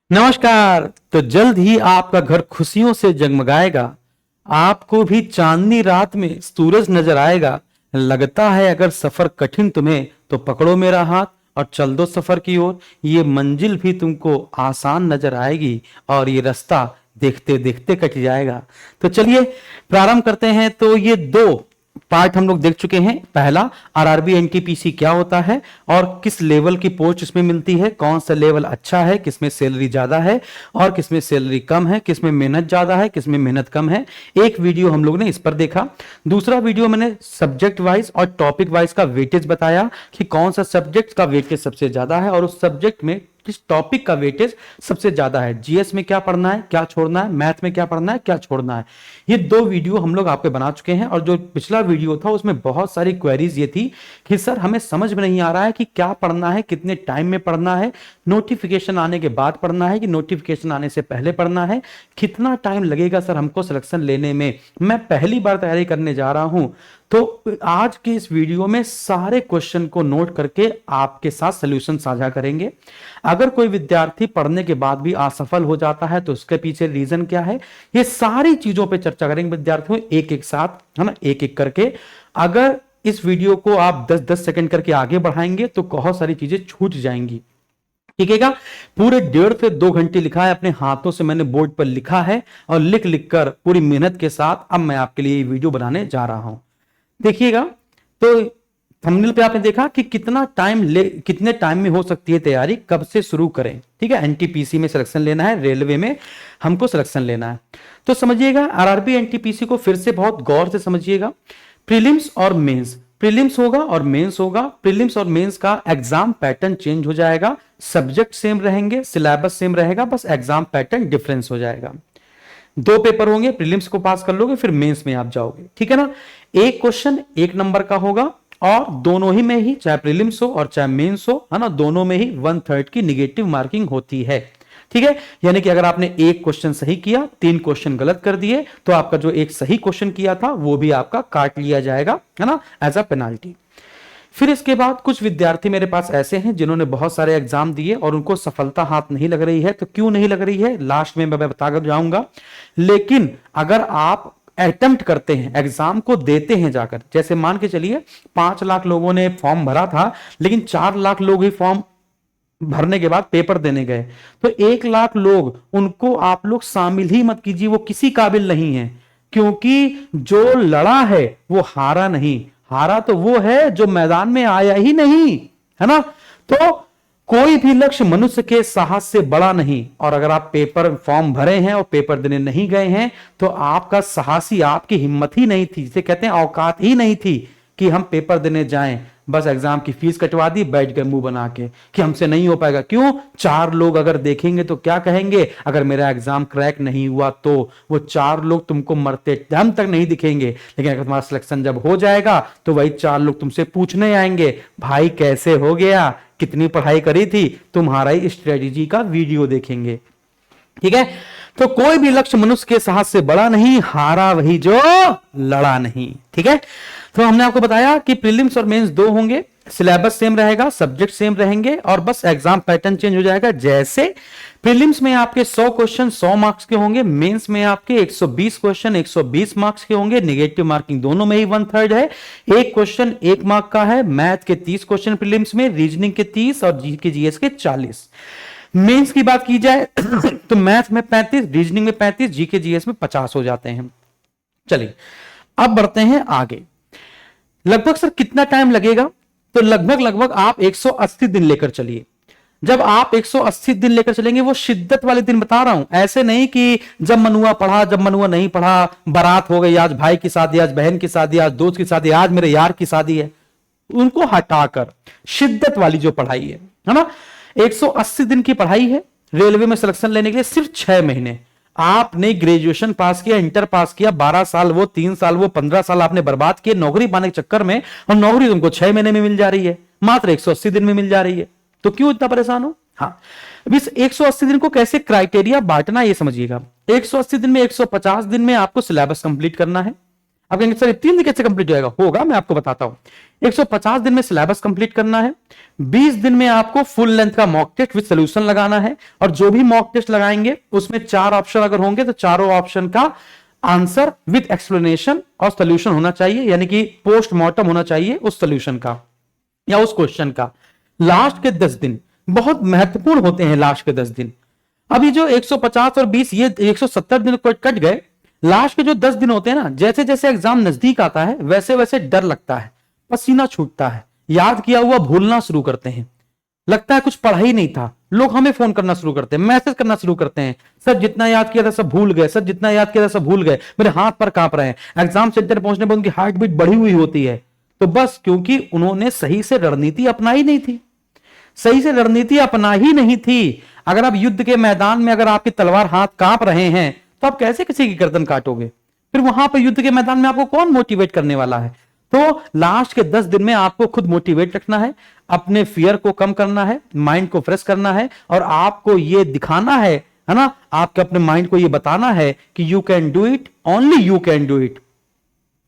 नमस्कार। तो जल्द ही आपका घर खुशियों से जगमगाएगा। आपको भी चांदनी रात में सूरज नजर आएगा। लगता है अगर सफर कठिन तुम्हें तो पकड़ो मेरा हाथ और चल दो सफर की ओर। ये मंजिल भी तुमको आसान नजर आएगी और ये रास्ता देखते देखते कट जाएगा। तो चलिए प्रारंभ करते हैं। तो ये दो पार्ट हम लोग देख चुके हैं। पहला, आरआरबी एनटीपीसी क्या होता है और किस लेवल की पोस्ट इसमें मिलती है, कौन सा लेवल अच्छा है, किसमें सैलरी ज्यादा है और किसमें सैलरी कम है, किसमें मेहनत ज्यादा है, किसमें मेहनत कम है। एक वीडियो हम लोग ने इस पर देखा। दूसरा वीडियो मैंने सब्जेक्ट वाइज और टॉपिक वाइज का वेटेज बताया कि कौन सा सब्जेक्ट का वेटेज सबसे ज्यादा है और उस सब्जेक्ट में किस टॉपिक का वेटेज सबसे ज्यादा है। जीएस में क्या पढ़ना है, क्या छोड़ना है, मैथ में क्या पढ़ना है, क्या छोड़ना है। ये दो वीडियो हम लोग आपके बना चुके हैं। और जो पिछला वीडियो था उसमें बहुत सारी क्वेरीज ये थी कि सर हमें समझ में नहीं आ रहा है कि क्या पढ़ना है, कितने टाइम में पढ़ना है, नोटिफिकेशन आने के बाद पढ़ना है कि नोटिफिकेशन आने से पहले पढ़ना है, कितना टाइम लगेगा सर हमको सिलेक्शन लेने में। मैं पहली बार तैयारी करने जा रहा हूं तो आज के इस वीडियो में सारे क्वेश्चन को नोट करके आपके साथ सॉल्यूशन साझा करेंगे। अगर कोई विद्यार्थी पढ़ने के बाद भी असफल हो जाता है तो उसके पीछे रीजन क्या है, ये सारी चीजों पे चर्चा करेंगे विद्यार्थियों, एक एक साथ, है ना, एक एक करके। अगर इस वीडियो को आप 10-10 सेकंड करके आगे बढ़ाएंगे तो बहुत सारी चीजें छूट जाएंगी। ठीक है क्या? पूरे 1.5 से 2 घंटे लिखा है, अपने हाथों से मैंने बोर्ड पर लिखा है और लिख लिख कर पूरी मेहनत के साथ अब मैं आपके लिए ये वीडियो बनाने जा रहा हूं। देखिएगा। तो थंबनेल पे आपने देखा कि कितने टाइम में हो सकती है तैयारी, कब से शुरू करें। ठीक है, एनटीपीसी में सिलेक्शन लेना है, रेलवे में हमको सिलेक्शन लेना है। तो समझिएगा, आरआरबी एनटीपीसी को फिर से बहुत गौर से समझिएगा। प्रीलिम्स और मेंस, प्रीलिम्स होगा और मेंस होगा। प्रीलिम्स और मेंस का एग्जाम पैटर्न चेंज हो जाएगा, सब्जेक्ट सेम रहेंगे, सिलेबस सेम रहेगा, बस एग्जाम पैटर्न डिफरेंस हो जाएगा। दो पेपर होंगे, प्रीलिम्स को पास कर लोगे फिर मेंस में आप जाओगे। ठीक है ना? एक क्वेश्चन 1 नंबर का होगा और दोनों ही में ही, चाहे प्रीलिम्स हो और चाहे मेंस हो, है ना, दोनों में ही 1/3 की निगेटिव मार्किंग होती है। ठीक है, यानी कि अगर आपने एक क्वेश्चन सही किया, 3 क्वेश्चन गलत कर दिए तो आपका जो एक सही क्वेश्चन किया था वो भी आपका काट लिया जाएगा, है ना, एज अ पेनाल्टी। फिर इसके बाद कुछ विद्यार्थी मेरे पास ऐसे हैं जिन्होंने बहुत सारे एग्जाम दिए और उनको सफलता हाथ नहीं लग रही है। तो क्यों नहीं लग रही है लास्ट में मैं बताकर जाऊंगा। लेकिन अगर आप अटेम्प्ट करते हैं, एग्जाम को देते हैं जाकर, जैसे मान के चलिए 5 लाख लोगों ने फॉर्म भरा था लेकिन 4 लाख लोग ही फॉर्म भरने के बाद पेपर देने गए, तो 1 लाख लोग, उनको आप लोग शामिल ही मत कीजिए, वो किसी काबिल नहीं है। क्योंकि जो लड़ा है वो हारा नहीं, हारा तो वो है जो मैदान में आया ही नहीं, है ना। तो कोई भी लक्ष्य मनुष्य के साहस से बड़ा नहीं। और अगर आप पेपर फॉर्म भरे हैं और पेपर देने नहीं गए हैं तो आपका साहस ही, आपकी हिम्मत ही नहीं थी, जिसे कहते हैं औकात ही नहीं थी कि हम पेपर देने जाएं। बस एग्जाम की फीस कटवा दी, बैठ गए मुंह बना के कि हमसे नहीं हो पाएगा। क्यों? 4 लोग अगर देखेंगे तो क्या कहेंगे, अगर मेरा एग्जाम क्रैक नहीं हुआ तो वो 4 लोग तुमको मरते दम तक नहीं दिखेंगे, लेकिन अगर तुम्हारा सिलेक्शन जब हो जाएगा तो वही 4 लोग तुमसे पूछने आएंगे, भाई कैसे हो गया, कितनी पढ़ाई करी थी, तुम्हारा ही स्ट्रेटेजी का वीडियो देखेंगे। ठीक है, तो कोई भी लक्ष्य मनुष्य के साहस से बड़ा नहीं, हारा वही जो लड़ा नहीं। ठीक है, तो हमने आपको बताया कि प्रीलिम्स और मेंस दो होंगे, सिलेबस सेम रहेगा, सब्जेक्ट सेम रहेंगे और बस एग्जाम पैटर्न चेंज हो जाएगा। जैसे प्रीलिम्स में आपके 100 क्वेश्चन 100 मार्क्स के होंगे, मेंस में आपके 120 क्वेश्चन 120 मार्क्स के होंगे। निगेटिव मार्किंग दोनों में ही 1/3 है। एक क्वेश्चन 1 मार्क का है। मैथ के 30 क्वेश्चन प्रीलिम्स में, रीजनिंग के 30 और जीके जीएस के 40। मेंस की बात की जाए तो मैथ में 35, रीजनिंग में 35, जीके जीएस में 50 हो जाते हैं। चलिए अब बढ़ते हैं आगे। लगभग सर कितना टाइम लगेगा? तो लगभग आप 180 दिन लेकर चलिए। जब आप 180 दिन लेकर चलेंगे, वो शिद्दत वाले दिन बता रहा हूं, ऐसे नहीं कि जब मनुआ पढ़ा जब मनुआ नहीं पढ़ा, बारात हो गई, आज भाई की शादी, आज बहन की शादी, आज दोस्त की शादी, आज मेरे यार की शादी है, उनको हटाकर शिद्दत वाली जो पढ़ाई है ना, 180 दिन की पढ़ाई है। रेलवे में सिलेक्शन लेने के लिए सिर्फ 6 महीने। आपने ग्रेजुएशन पास किया, इंटर पास किया, 12 साल वो, 3 साल वो, 15 साल आपने बर्बाद किए नौकरी पाने के चक्कर में, और नौकरी तुमको 6 महीने में मिल जा रही है, मात्र 180 दिन में मिल जा रही है। तो क्यों इतना परेशान हो? हाँ, अब इस 180 दिन को कैसे क्राइटेरिया बांटना ये समझिएगा। 180 दिन में 150 दिन में आपको सिलेबस कंप्लीट करना है। आप कहेंगे सर 3 दिन कैसे कंप्लीट होगा? होगा, मैं आपको बताता हूं। 150 दिन में सिलेबस कंप्लीट करना है, 20 दिन में आपको फुल लेंथ का मॉक टेस्ट विद सोल्यूशन लगाना है, और जो भी मॉक टेस्ट लगाएंगे उसमें 4 ऑप्शन अगर होंगे तो चारों ऑप्शन का आंसर विद एक्सप्लेनेशन और सोल्यूशन होना चाहिए, यानी कि पोस्टमार्टम होना चाहिए उस सोल्यूशन का या उस क्वेश्चन का। लास्ट के 10 दिन बहुत महत्वपूर्ण होते हैं। लास्ट के 10 दिन, अभी जो 150 और 20 ये 170 दिन कट गए, लास्ट के जो 10 दिन होते हैं ना, जैसे जैसे एग्जाम नजदीक आता है वैसे वैसे डर लगता है, पसीना छूटता है, याद किया हुआ भूलना शुरू करते हैं, लगता है कुछ पढ़ा ही नहीं था। लोग हमें फोन करना शुरू करते हैं, मैसेज करना शुरू करते हैं, सर जितना याद किया था सब भूल गए, सर जितना याद किया था सब भूल गए, मेरे हाथ पर कांप रहे हैं। एग्जाम सेंटर पहुंचने पर उनकी हार्ट बीट बढ़ी हुई होती है, तो बस क्योंकि उन्होंने सही से रणनीति अपनाई नहीं थी, सही से रणनीति अपना ही नहीं थी। अगर आप युद्ध के मैदान में अगर आपकी तलवार हाथ कांप रहे हैं तो आप कैसे किसी की गर्दन काटोगे? फिर वहां पर युद्ध के मैदान में आपको कौन मोटिवेट करने वाला है? तो लास्ट के 10 दिन में आपको खुद मोटिवेट रखना है, अपने फियर को कम करना है, माइंड को फ्रेश करना है, और आपको यह दिखाना है ना, आपके अपने माइंड को यह बताना है कि you can do it, only you can do it.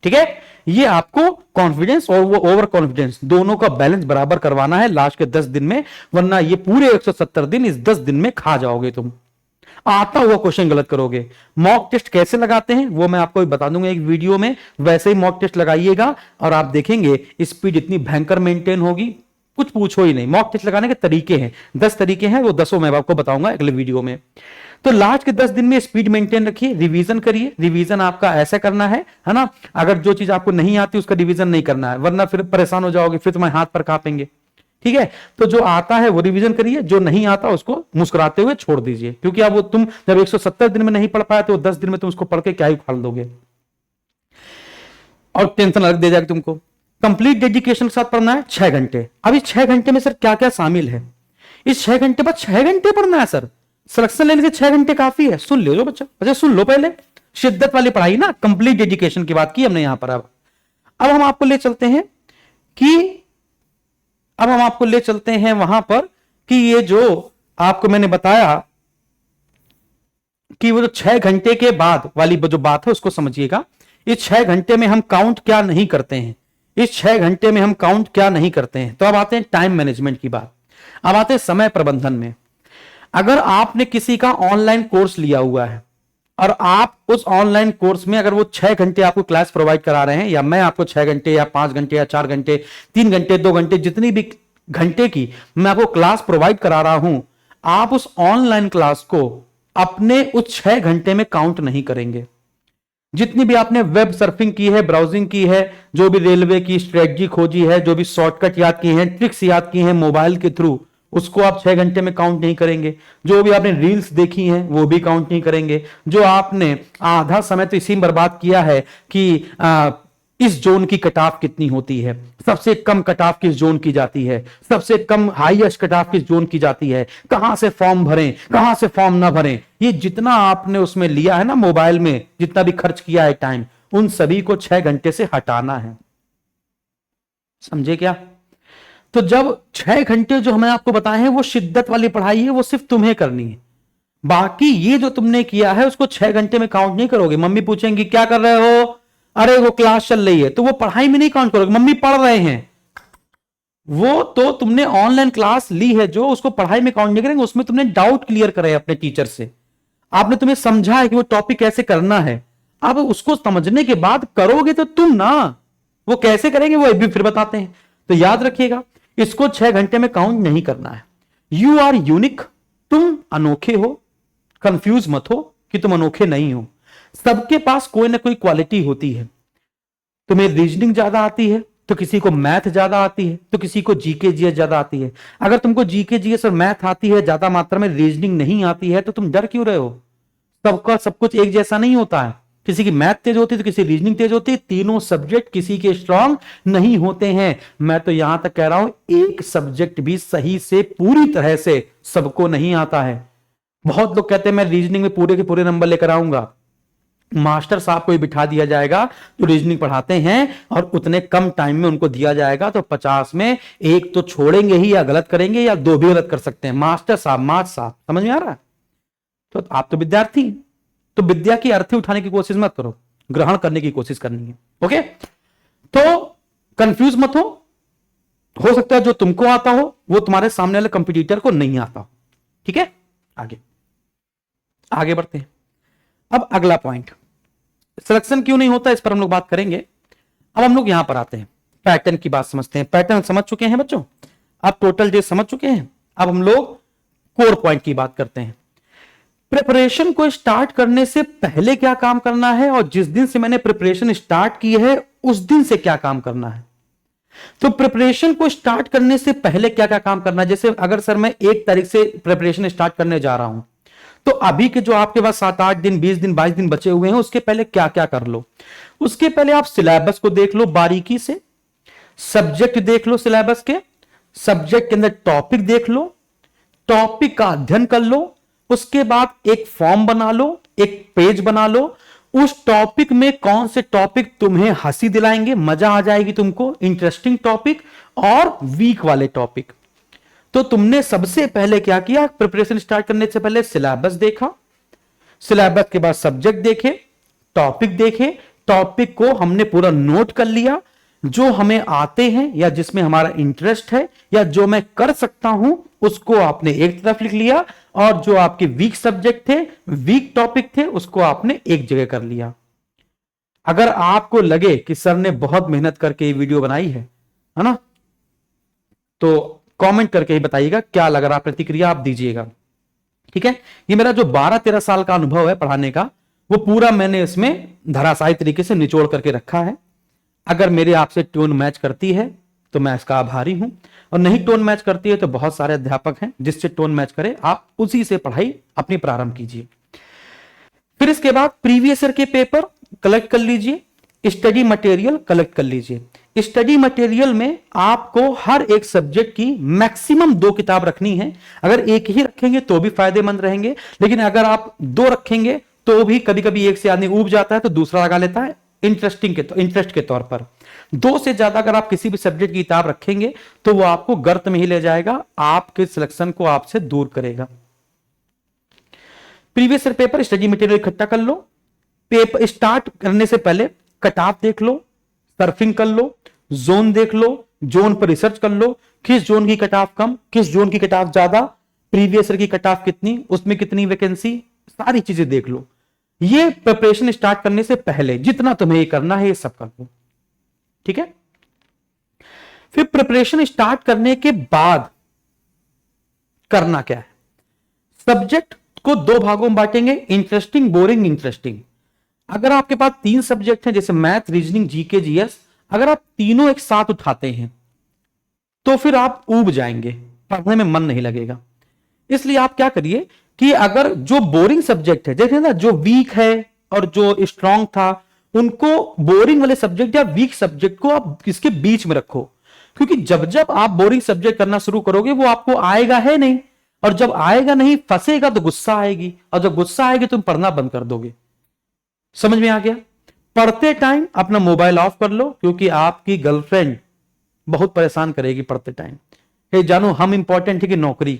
ठीक है, ये आपको कॉन्फिडेंस और वो ओवर कॉन्फिडेंस दोनों का बैलेंस बराबर करवाना है लास्ट के 10 दिन में, वरना ये पूरे 170 दिन इस 10 दिन में खा जाओगे तुम, आता हुआ क्वेश्चन गलत करोगे। मॉक टेस्ट कैसे लगाते हैं वो मैं आपको बता दूंगा एक वीडियो में, वैसे ही मॉक टेस्ट लगाइएगा और आप देखेंगे स्पीड इतनी भयंकर मेंटेन होगी, कुछ पूछो ही नहीं। मॉक टेस्ट लगाने के तरीके हैं, 10 तरीके हैं, वो 10 मैं आपको बताऊंगा अगले वीडियो में। तो लास्ट के 10 दिन में स्पीड मेंटेन रखिए, रिवीजन करिए। रिवीजन आपका ऐसा करना है ना, अगर जो चीज आपको नहीं आती उसका रिवीजन नहीं करना है, वरना फिर परेशान हो जाओगे, फिर तुम्हारे हाथ पर कांपेंगे। ठीक है, तो जो आता है वो रिवीजन करिए, जो नहीं आता उसको मुस्कुराते हुए छोड़ दीजिए, क्योंकि अब वो तुम जब 170 दिन में नहीं पढ़ पाए तो 10 दिन में तुम उसको पढ़ के क्या ही उखाड़ दोगे और टेंशन अलग दे जाएगी तुमको। कंप्लीट डेडिकेशन के साथ पढ़ना है 6 घंटे। अब इस 6 घंटे में सर क्या क्या शामिल है? इस 6 घंटे बाद 6 घंटे पढ़ना है सर, सिलेक्शन लेने के 6 घंटे काफी है। सुन लो बच्चा, अच्छा सुन लो, पहले शिद्दत वाली पढ़ाई ना, कंप्लीट डेडिकेशन की बात की हमने यहां पर। अब हम आपको ले चलते हैं कि अब हम आपको ले चलते हैं वहां पर कि ये जो आपको मैंने बताया कि वो जो 6 घंटे के बाद वाली जो बात है उसको समझिएगा। इस 6 घंटे में हम काउंट क्या नहीं करते हैं, इस 6 घंटे में हम काउंट क्या नहीं करते हैं। तो अब आते हैं टाइम मैनेजमेंट की बात, अब आते हैं समय प्रबंधन में। अगर आपने किसी का ऑनलाइन कोर्स लिया हुआ है और आप उस ऑनलाइन कोर्स में अगर वो 6 घंटे आपको क्लास प्रोवाइड करा रहे हैं, या मैं आपको 6 घंटे या 5 घंटे या 4 घंटे 3 घंटे 2 घंटे जितनी भी घंटे की मैं आपको क्लास प्रोवाइड करा रहा हूं, आप उस ऑनलाइन क्लास को अपने उस 6 घंटे में काउंट नहीं करेंगे। जितनी भी आपने वेब सर्फिंग की है, ब्राउजिंग की है, जो भी रेलवे की स्ट्रेटजी खोजी है, जो भी शॉर्टकट याद की है, ट्रिक्स याद की है मोबाइल के थ्रू, उसको आप 6 घंटे में काउंट नहीं करेंगे। जो भी आपने रील्स देखी हैं वो भी काउंट नहीं करेंगे। जो आपने आधा समय तो इसी में बर्बाद किया है कि इस जोन की कट ऑफ कितनी होती है, सबसे कम कट ऑफ किस जोन की जाती है, सबसे कम हाईएस्ट कट ऑफ किस जोन की जाती है, कहां से फॉर्म भरें कहां से फॉर्म ना भरें, ये जितना आपने उसमें लिया है ना मोबाइल में, जितना भी खर्च किया है टाइम, उन सभी को 6 घंटे से हटाना है। समझे क्या? तो जब 6 घंटे जो हमें आपको बताए हैं वो शिद्दत वाली पढ़ाई है, वो सिर्फ तुम्हें करनी है। बाकी ये जो तुमने किया है उसको 6 घंटे में काउंट नहीं करोगे। मम्मी पूछेंगी क्या कर रहे हो, अरे वो क्लास चल रही है, तो वो पढ़ाई में नहीं काउंट करोगे। मम्मी पढ़ रहे हैं, वो तो तुमने ऑनलाइन क्लास ली है जो, उसको पढ़ाई में काउंट नहीं करेंगे। उसमें तुमने डाउट क्लियर करे अपने टीचर से, आपने तुम्हें समझा है कि वो टॉपिक कैसे करना है, अब उसको समझने के बाद करोगे तो तुम ना, वो कैसे करेंगे वो भी फिर बताते हैं। तो याद रखिएगा इसको 6 घंटे में काउंट नहीं करना है। यू आर यूनिक, तुम अनोखे हो, कंफ्यूज मत हो कि तुम अनोखे नहीं हो। सबके पास कोई ना कोई क्वालिटी होती है। तुम्हें रीजनिंग ज्यादा आती है तो किसी को मैथ ज्यादा आती है, तो किसी को जीके जीएस ज्यादा आती है। अगर तुमको जीके जीएस और मैथ आती है ज्यादा मात्रा में, रीजनिंग नहीं आती है, तो तुम डर क्यों रहे हो? सबका सब कुछ एक जैसा नहीं होता है। किसी की मैथ तेज होती है तो किसी रीजनिंग तेज होती है। तीनों सब्जेक्ट किसी के स्ट्रांग नहीं होते हैं। मैं तो यहां तक कह रहा हूं एक सब्जेक्ट भी सही से पूरी तरह से सबको नहीं आता है। बहुत लोग कहते हैं मैं रीजनिंग में पूरे के पूरे नंबर लेकर आऊंगा। मास्टर साहब को बिठा दिया जाएगा जो रीजनिंग पढ़ाते हैं और उतने कम टाइम में उनको दिया जाएगा, तो 50 में एक तो छोड़ेंगे ही, या गलत करेंगे या 2 भी गलत कर सकते हैं। मास्टर साहब, मास्टर साहब, समझ में आ रहा है? तो आप तो विद्यार्थी, तो विद्या की अर्थी उठाने की कोशिश मत करो। ग्रहण करने की कोशिश करनी है। ओके, तो कंफ्यूज मत हो सकता है जो तुमको आता हो वो तुम्हारे सामने वाले कंपटीटर को नहीं आता। ठीक है, आगे बढ़ते हैं। अब अगला पॉइंट, सिलेक्शन क्यों नहीं होता, इस पर हम लोग बात करेंगे। अब हम लोग यहां पर आते हैं, पैटर्न की बात समझते हैं। पैटर्न समझ चुके हैं बच्चों, अब टोटल डे समझ चुके हैं। अब हम लोग कोर पॉइंट की बात करते हैं। प्रिपरेशन को स्टार्ट करने से पहले क्या काम करना है और जिस दिन से मैंने प्रिपरेशन स्टार्ट की है उस दिन से क्या काम करना है। तो प्रिपरेशन को स्टार्ट करने से पहले क्या क्या काम करना है, जैसे अगर सर मैं 1 तारीख से प्रिपरेशन स्टार्ट करने जा रहा हूं, तो अभी के जो आपके पास 7-8 दिन 20 दिन 22 दिन बचे हुए हैं, उसके पहले क्या क्या कर लो। उसके पहले आप सिलेबस को देख लो बारीकी से, सब्जेक्ट देख लो सिलेबस के, सब्जेक्ट के अंदर टॉपिक देख लो, टॉपिक का अध्ययन कर लो। उसके बाद एक फॉर्म बना लो, एक पेज बना लो। उस टॉपिक में कौन से टॉपिक तुम्हें हंसी दिलाएंगे, मजा आ जाएगी तुमको, इंटरेस्टिंग टॉपिक और वीक वाले टॉपिक। तो तुमने सबसे पहले क्या किया, प्रिपरेशन स्टार्ट करने से पहले सिलेबस देखा, सिलेबस के बाद सब्जेक्ट देखे, टॉपिक देखे, टॉपिक को हमने पूरा नोट कर लिया, जो हमें आते हैं या जिसमें हमारा इंटरेस्ट है या जो मैं कर सकता हूं उसको आपने एक तरफ लिख लिया, और जो आपके वीक सब्जेक्ट थे, वीक टॉपिक थे, उसको आपने एक जगह कर लिया। अगर आपको लगे कि सर ने बहुत मेहनत करके ये वीडियो बनाई है ना, तो कमेंट करके ही बताइएगा, क्या लग रहा, प्रतिक्रिया आप दीजिएगा। ठीक है, ये मेरा जो 12-13 साल का अनुभव है पढ़ाने का, वो पूरा मैंने इसमें धराशायी तरीके से निचोड़ करके रखा है। अगर मेरे आपसे टोन मैच करती है तो मैं इसका आभारी हूं, और नहीं टोन मैच करती है तो बहुत सारे अध्यापक हैं जिससे टोन मैच करे, आप उसी से पढ़ाई अपनी प्रारंभ कीजिए। फिर इसके बाद प्रीवियस ईयर के पेपर कलेक्ट कर लीजिए, स्टडी मटेरियल कलेक्ट कर लीजिए। स्टडी मटेरियल में आपको हर एक सब्जेक्ट की मैक्सिमम 2 किताब रखनी है। अगर एक ही रखेंगे तो भी फायदेमंद रहेंगे, लेकिन अगर आप 2 रखेंगे तो भी कभी कभी एक से आदमी ऊब जाता है तो दूसरा लगा लेता है इंटरेस्ट के तौर पर। 2 से ज्यादा अगर आप किसी भी सब्जेक्ट की किताब रखेंगे तो वो आपको गर्त में ही ले जाएगा, आपके सिलेक्शन को आपसे दूर करेगा। Previous year paper study material इकट्ठा कर लो, पेपर स्टार्ट करने से पहले कट ऑफ देख लो, सर्फिंग कर लो, जोन देख लो, जोन पर रिसर्च कर लो, किस जोन की कट ऑफ कम, किस जोन की कट ऑफ ज्यादा, प्रीवियस ईयर की कट ऑफ कितनी, उसमें कितनी वैकेंसी, सारी चीजें देख लो। ये प्रिपरेशन स्टार्ट करने से पहले जितना तुम्हें ये करना है ये सब कर लो। ठीक है, फिर प्रिपरेशन स्टार्ट करने के बाद करना क्या है, सब्जेक्ट को 2 भागों में बांटेंगे, इंटरेस्टिंग, बोरिंग, इंटरेस्टिंग। अगर आपके पास 3 सब्जेक्ट हैं जैसे मैथ, रीजनिंग, जीके, जीएस, अगर आप तीनों एक साथ उठाते हैं तो फिर आप ऊब जाएंगे, पढ़ने में मन नहीं लगेगा। इसलिए आप क्या करिए कि अगर जो बोरिंग सब्जेक्ट है, देखिए ना, जो वीक है और जो स्ट्रांग था, उनको बोरिंग वाले सब्जेक्ट या वीक सब्जेक्ट को आप इसके बीच में रखो, क्योंकि जब जब आप बोरिंग सब्जेक्ट करना शुरू करोगे वो आपको आएगा है नहीं, और जब आएगा नहीं, फंसेगा तो गुस्सा आएगी, और जब गुस्सा आएगी तुम पढ़ना बंद कर दोगे। समझ में आ गया? पढ़ते टाइम अपना मोबाइल ऑफ कर लो, क्योंकि आपकी गर्लफ्रेंड बहुत परेशान करेगी पढ़ते टाइम। हे जानू, हम इंपॉर्टेंट है कि नौकरी?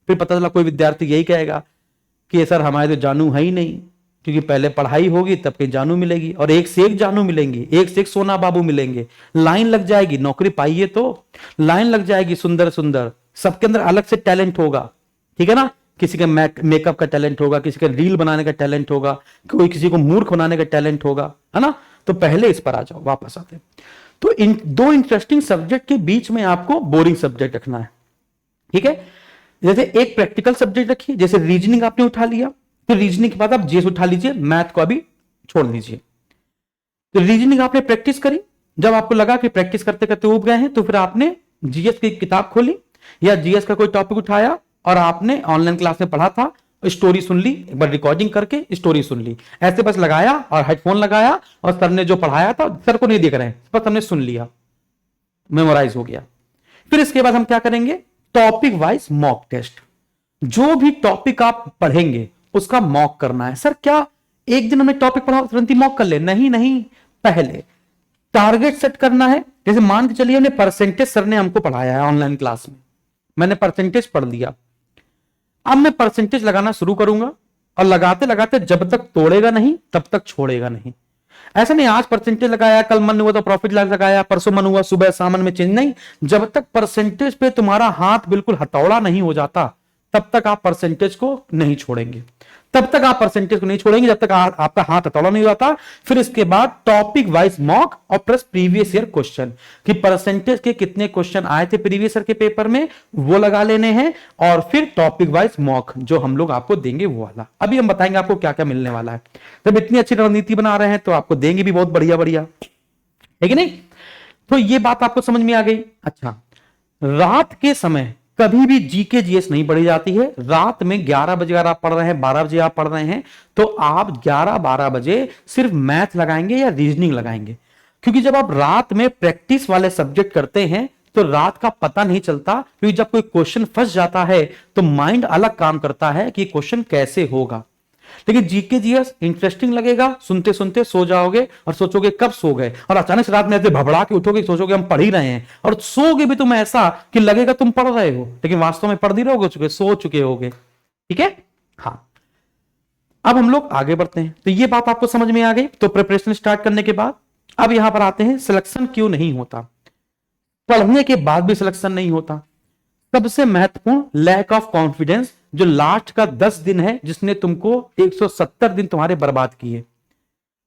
फिर पता चला कोई विद्यार्थी यही कहेगा कि सर हमारे तो जानू है ही नहीं, क्योंकि पहले पढ़ाई होगी तब कहीं जानू मिलेगी, और एक से एक जानू मिलेंगी, एक से एक सोना बाबू मिलेंगे, लाइन लग जाएगी, नौकरी पाइए तो लाइन लग जाएगी, सुंदर सुंदर, सबके अंदर अलग से टैलेंट होगा। ठीक है ना, किसी का मेकअप का टैलेंट होगा, किसी का रील बनाने का टैलेंट होगा, कोई किसी को मूर्ख बनाने का टैलेंट होगा, है ना। तो पहले इस पर आ जाओ, वापस आते हैं। तो इन 2 इंटरेस्टिंग सब्जेक्ट के बीच में आपको बोरिंग सब्जेक्ट रखना है। ठीक है, जैसे एक प्रैक्टिकल सब्जेक्ट रखिए, जैसे रीजनिंग आपने उठा लिया, तो रीजनिंग के बाद आप जीएस उठा लीजिए, मैथ को अभी छोड़ दीजिए। तो रीजनिंग आपने प्रैक्टिस करी, जब आपको लगा कि प्रैक्टिस करते करते उब गए हैं, तो फिर आपने जीएस की किताब खोली या जीएस का कोई टॉपिक उठाया और आपने ऑनलाइन क्लास में पढ़ा था, स्टोरी सुन ली, एक बार रिकॉर्डिंग करके स्टोरी सुन ली, ऐसे बस लगाया और हेडफोन लगाया और सर ने जो पढ़ाया था सर को नहीं देख रहे हैं, बस हमने सुन लिया, मेमोराइज हो गया। फिर इसके बाद हम क्या करेंगे, टॉपिक वाइज मॉक टेस्ट। जो भी टॉपिक आप पढ़ेंगे उसका मॉक करना है। सर क्या एक दिन हमने टॉपिक पढ़ा तुरंत ही मॉक कर ले? नहीं नहीं, पहले टारगेट सेट करना है। जैसे मान के चलिए हमने परसेंटेज सर ने हमको पढ़ाया है ऑनलाइन क्लास में, मैंने परसेंटेज पढ़ लिया, अब मैं परसेंटेज लगाना शुरू करूंगा, और लगाते लगाते जब तक तोड़ेगा नहीं तब तक छोड़ेगा नहीं। ऐसा नहीं आज परसेंटेज लगाया, कल मन हुआ तो प्रॉफिट लगाया, परसों मन हुआ सुबह सामन में चेंज नहीं। जब तक परसेंटेज पे तुम्हारा हाथ बिल्कुल हथौड़ा नहीं हो जाता तब तक आप परसेंटेज को नहीं छोड़ेंगे, तब तक आप परसेंटेज को नहीं छोड़ेंगे जब तक आपका हाथ हथौड़ा नहीं होता। फिर इसके बाद टॉपिक वाइज मॉक और प्लस प्रीवियस ईयर क्वेश्चन कि परसेंटेज के कितने क्वेश्चन आए थे प्रीवियस ईयर के पेपर में वो लगा लेने हैं, और फिर टॉपिक वाइज मॉक जो हम लोग आपको देंगे वो वाला। अभी हम बताएंगे आपको क्या क्या मिलने वाला है। जब इतनी अच्छी रणनीति बना रहे हैं तो आपको देंगे भी बहुत बढ़िया बढ़िया, है कि नहीं। तो ये बात आपको समझ में आ गई। अच्छा, रात के समय कभी भी जीके जीएस नहीं पढ़ी जाती है। रात में 11 बजे अगर आप पढ़ रहे हैं, 12 बजे आप पढ़ रहे हैं, तो आप 11-12 बजे सिर्फ मैथ लगाएंगे या रीजनिंग लगाएंगे, क्योंकि जब आप रात में प्रैक्टिस वाले सब्जेक्ट करते हैं तो रात का पता नहीं चलता, क्योंकि जब कोई क्वेश्चन फंस जाता है तो माइंड अलग काम करता है कि क्वेश्चन कैसे होगा। लेकिन जीके जीएस इंटरेस्टिंग लगेगा, सुनते सुनते सो जाओगे और सोचोगे कब सो गए, और अचानक से रात में ऐसे भबड़ा के उठोगे, सोचोगे हम पढ़ ही रहे हैं, और सोओगे भी तुम ऐसा कि लगेगा तुम पढ़ रहे हो लेकिन वास्तव में पढ़ नहीं रहोगे, सो चुके होगे। ठीक है, हाँ। अब हम लोग आगे बढ़ते हैं। तो ये बात आपको समझ में आ गई। तो प्रिपरेशन स्टार्ट करने के बाद अब यहां पर आते हैं सिलेक्शन क्यों नहीं होता, पढ़ने के बाद भी सिलेक्शन नहीं होता। सबसे महत्वपूर्ण लैक ऑफ कॉन्फिडेंस, जो लास्ट का 10 दिन है जिसने तुमको 170 दिन तुम्हारे बर्बाद किए।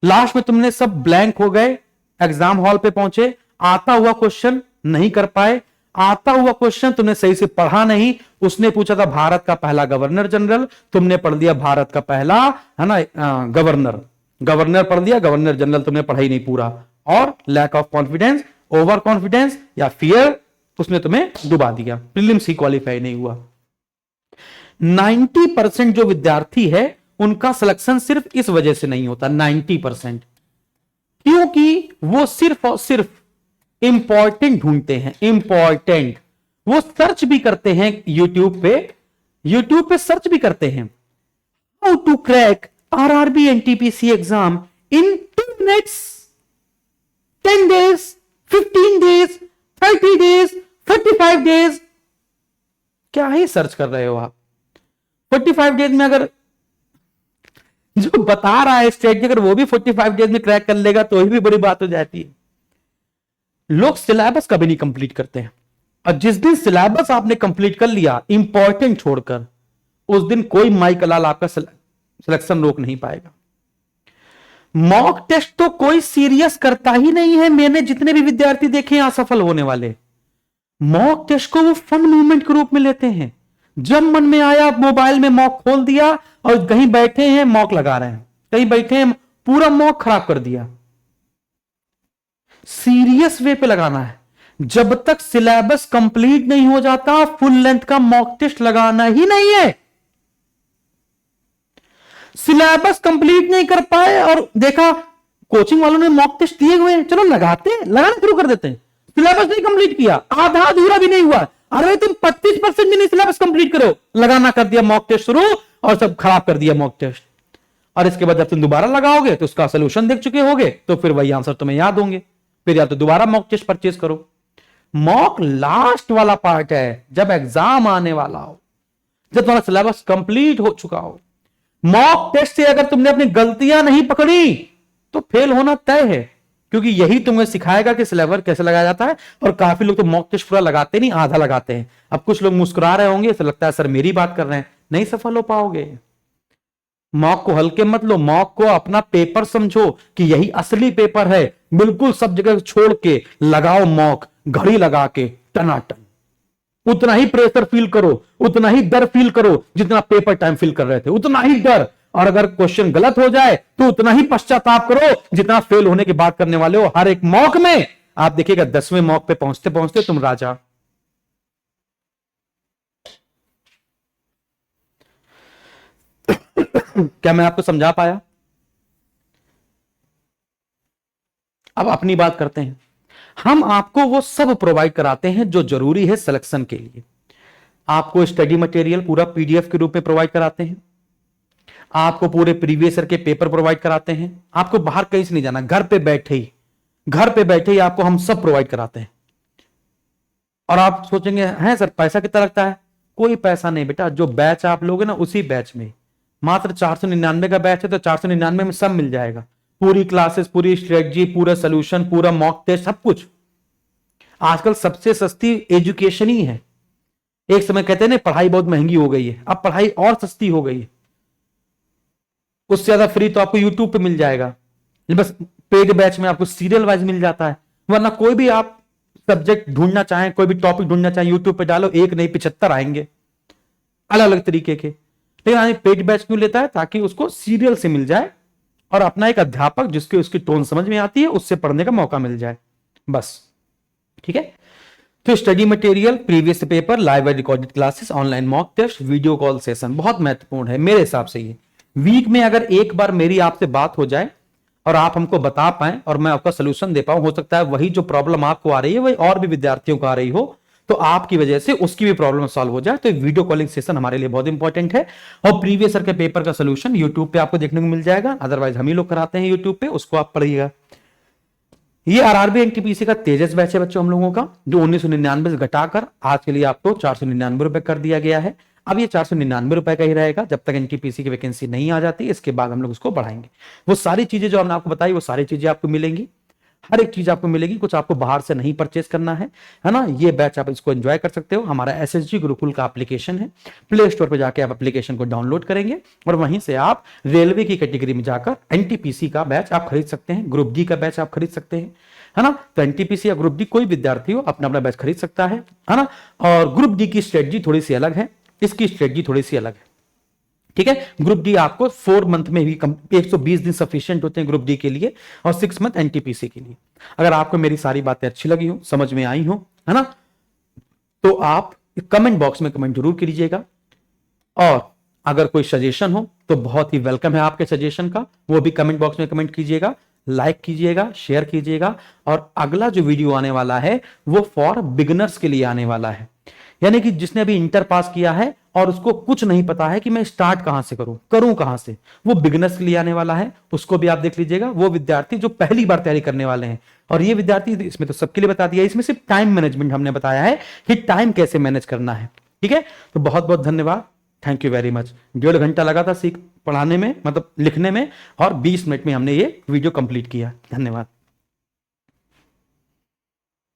लास्ट में तुमने सब ब्लैंक हो गए, एग्जाम हॉल पे पहुंचे, आता हुआ क्वेश्चन नहीं कर पाए, आता हुआ क्वेश्चन तुमने सही से पढ़ा नहीं। उसने पूछा था भारत का पहला गवर्नर जनरल, तुमने पढ़ दिया भारत का पहला, है ना, गवर्नर, गवर्नर पढ़ दिया, गवर्नर जनरल तुमने पढ़ा ही नहीं पूरा। और lack of confidence, over confidence या फियर, उसने तुम्हें डुबा दिया, प्रीलिम्स ही क्वालिफाई नहीं हुआ। 90% जो विद्यार्थी है उनका सिलेक्शन सिर्फ इस वजह से नहीं होता, 90%, क्योंकि वो सिर्फ और सिर्फ इंपॉर्टेंट ढूंढते हैं, इंपॉर्टेंट। वो सर्च भी करते हैं यूट्यूब पे सर्च भी करते हैं, how to crack RRB NTPC exam in 2 minutes, 10 days, 15 days, 30 days, 45 days. क्या ही सर्च कर रहे हो आप? 45 डेज में अगर जो बता रहा है स्ट्रेटजी, अगर वो भी 45 डेज में क्रैक कर लेगा तो ही भी बड़ी बात हो जाती है। लोग सिलेबस कभी नहीं कंप्लीट करते हैं, और जिस दिन सिलेबस आपने कंप्लीट कर लिया इंपॉर्टेंट छोड़कर, उस दिन कोई माई लाल आपका सिलेक्शन रोक नहीं पाएगा। मॉक टेस्ट तो कोई सीरियस करता ही नहीं है। मैंने जितने भी विद्यार्थी देखे हैं असफल होने वाले, मॉक टेस्ट को वो फन मूवमेंट के रूप में लेते हैं। जब मन में आया मोबाइल में मॉक खोल दिया और कहीं बैठे हैं मॉक लगा रहे हैं, कहीं बैठे हैं पूरा मॉक खराब कर दिया। सीरियस वे पे लगाना है। जब तक सिलेबस कंप्लीट नहीं हो जाता फुल लेंथ का मॉक टेस्ट लगाना ही नहीं है। सिलेबस कंप्लीट नहीं कर पाए और देखा कोचिंग वालों ने मॉक टेस्ट दिए हुए हैं, चलो लगाना शुरू कर देते हैं। सिलेबस नहीं कंप्लीट किया, आधा अधूरा भी नहीं हुआ, अरे तुम 25% भी नहीं सिलेबस कंप्लीट करो, लगाना कर दिया मॉक टेस्ट शुरू और सब खराब कर दिया मॉक टेस्ट। और इसके बाद जब तुम दोबारा लगाओगे तो उसका सोल्यूशन देख चुके होगे, तो फिर वही आंसर तुम्हें याद होंगे, फिर या तो दोबारा मॉक टेस्ट परचेज करो। मॉक लास्ट वाला पार्ट है, जब एग्जाम आने वाला हो, जब तुम्हारा सिलेबस कंप्लीट हो चुका हो। मॉक टेस्ट से अगर तुमने अपनी गलतियां नहीं पकड़ी तो फेल होना तय है, क्योंकि यही तुम्हें सिखाएगा कि सिलेबस कैसे लगाया जाता है। और काफी लोग तो मॉक टेस्ट पूरा लगाते नहीं, आधा लगाते हैं। अब कुछ लोग मुस्कुरा रहे होंगे, ऐसा लगता है सर मेरी बात कर रहे हैं, नहीं सफल हो पाओगे। मॉक को हल्के मत लो, मॉक को अपना पेपर समझो कि यही असली पेपर है। बिल्कुल सब जगह छोड़ के लगाओ मॉक, घड़ी लगा के टनाटन। उतना ही प्रेशर फील करो, उतना ही डर फील करो जितना पेपर टाइम फील कर रहे थे, उतना ही डर। और अगर क्वेश्चन गलत हो जाए तो उतना ही पश्चाताप करो जितना फेल होने की बात करने वाले हो। हर एक मॉक में आप देखिएगा 10वें मॉक पे पहुंचते पहुंचते तुम राजा। क्या मैं आपको समझा पाया? अब अपनी बात करते हैं। हम आपको वो सब प्रोवाइड कराते हैं जो जरूरी है सिलेक्शन के लिए। आपको स्टडी मटेरियल पूरा पीडीएफ के रूप में प्रोवाइड कराते हैं, आपको पूरे प्रीवियस ईयर के पेपर प्रोवाइड कराते हैं। आपको बाहर कहीं से नहीं जाना, घर पे बैठे ही आपको हम सब प्रोवाइड कराते हैं। और आप सोचेंगे हैं सर पैसा कितना लगता है? कोई पैसा नहीं बेटा, जो बैच आप लोगे ना उसी बैच में, मात्र 499 का बैच है तो 499 में सब मिल जाएगा। पूरी क्लासेस, पूरी स्ट्रेटजी, पूरा सोल्यूशन, पूरा मॉक टेस्ट, सब कुछ। आजकल सबसे सस्ती एजुकेशन ही है। एक समय कहते हैं ना पढ़ाई बहुत महंगी हो गई है, अब पढ़ाई और सस्ती हो गई है। उससे ज्यादा फ्री तो आपको यूट्यूब पे मिल जाएगा, बस पेड बैच में आपको सीरियल वाइज मिल जाता है। वरना कोई भी आप सब्जेक्ट ढूंढना चाहें, कोई भी टॉपिक ढूंढना चाहें, यूट्यूब पे डालो, एक नहीं 75 आएंगे अलग अलग तरीके के। लेकिन आज पेड बैच क्यों लेता है? ताकि उसको सीरियल से मिल जाए और अपना एक अध्यापक जिसके उसकी टोन समझ में आती है उससे पढ़ने का मौका मिल जाए, बस। ठीक है। तो study material, previous paper, live recorded classes, online mock test, video call session बहुत महत्वपूर्ण है मेरे हिसाब से। ये वीक में अगर एक बार मेरी आपसे बात हो जाए और आप हमको बता पाए और मैं आपका सोल्यूशन दे पाऊं, हो सकता है वही जो प्रॉब्लम आपको आ रही है वही और भी विद्यार्थियों को आ रही हो, तो आपकी वजह से उसकी भी प्रॉब्लम सॉल्व हो जाए। तो वीडियो कॉलिंग सेशन हमारे लिए बहुत इंपॉर्टेंट है। और प्रीवियस ईयर के पेपर का सोल्यूशन यूट्यूब पे आपको देखने को मिल जाएगा, अदरवाइज हम ही लोग कराते हैं यूट्यूब पे, उसको आप पढ़िएगा। ये आरआरबी एनटीपीसी का तेजस बैच है बच्चों हम लोगों का, जो 1999 से घटाकर आज के लिए आपको 499 रुपए कर दिया गया है। अब ये 499 रुपए का ही रहेगा जब तक एनटीपीसी की वैकेंसी नहीं आ जाती, इसके बाद हम लोग उसको बढ़ाएंगे। वो सारी चीजें जो हमने आपको बताई वो सारी चीजें आपको मिलेंगी, हर एक चीज आपको मिलेगी, कुछ आपको बाहर से नहीं परचेज करना है ना। ये बैच आप इसको एंजॉय कर सकते हो। हमारा एसएसजी गुरुकुल का एप्लीकेशन है, प्ले स्टोर पर जाके आप एप्लीकेशन को डाउनलोड करेंगे और वहीं से आप रेलवे की कैटेगरी में जाकर एनटीपीसी का बैच आप खरीद सकते हैं, ग्रुप डी का बैच आप खरीद सकते हैं, है ना। तो एनटीपीसी या ग्रुप डी कोई विद्यार्थी हो अपना अपना बैच खरीद सकता है ना। और ग्रुप डी की स्ट्रेटजी थोड़ी सी अलग है, इसकी स्ट्रेटजी थोड़ी सी अलग है। ठीक है। ग्रुप डी आपको 4 मंथ में भी 120 दिन सफिशिएंट होते हैं ग्रुप डी के लिए, और 6 मंथ एनटीपीसी के लिए। अगर आपको मेरी सारी बातें अच्छी लगी हो, समझ में आई हो, है ना, तो आप कमेंट बॉक्स में कमेंट जरूर कीजिएगा। और अगर कोई सजेशन हो तो बहुत ही वेलकम है आपके सजेशन का, वो भी कमेंट बॉक्स में कमेंट कीजिएगा, लाइक कीजिएगा, शेयर कीजिएगा। और अगला जो वीडियो आने वाला है वो फॉर बिगिनर्स के लिए आने वाला है, यानी कि जिसने अभी इंटर पास किया है और उसको कुछ नहीं पता है कि मैं स्टार्ट कहां से करूं कहां से, वो बिगिनर्स के लिए आने वाला है। उसको भी आप देख लीजिएगा। वो विद्यार्थी जो पहली बार तैयारी करने वाले हैं, और ये विद्यार्थी, इसमें तो सबके लिए बता दिया, इसमें सिर्फ टाइम मैनेजमेंट हमने बताया है कि टाइम कैसे मैनेज करना है। ठीक है। तो बहुत बहुत धन्यवाद, थैंक यू वेरी मच। 1.5 घंटा लगा था पढ़ाने में, मतलब लिखने में, और 20 मिनट में हमने ये वीडियो कंप्लीट किया। धन्यवाद।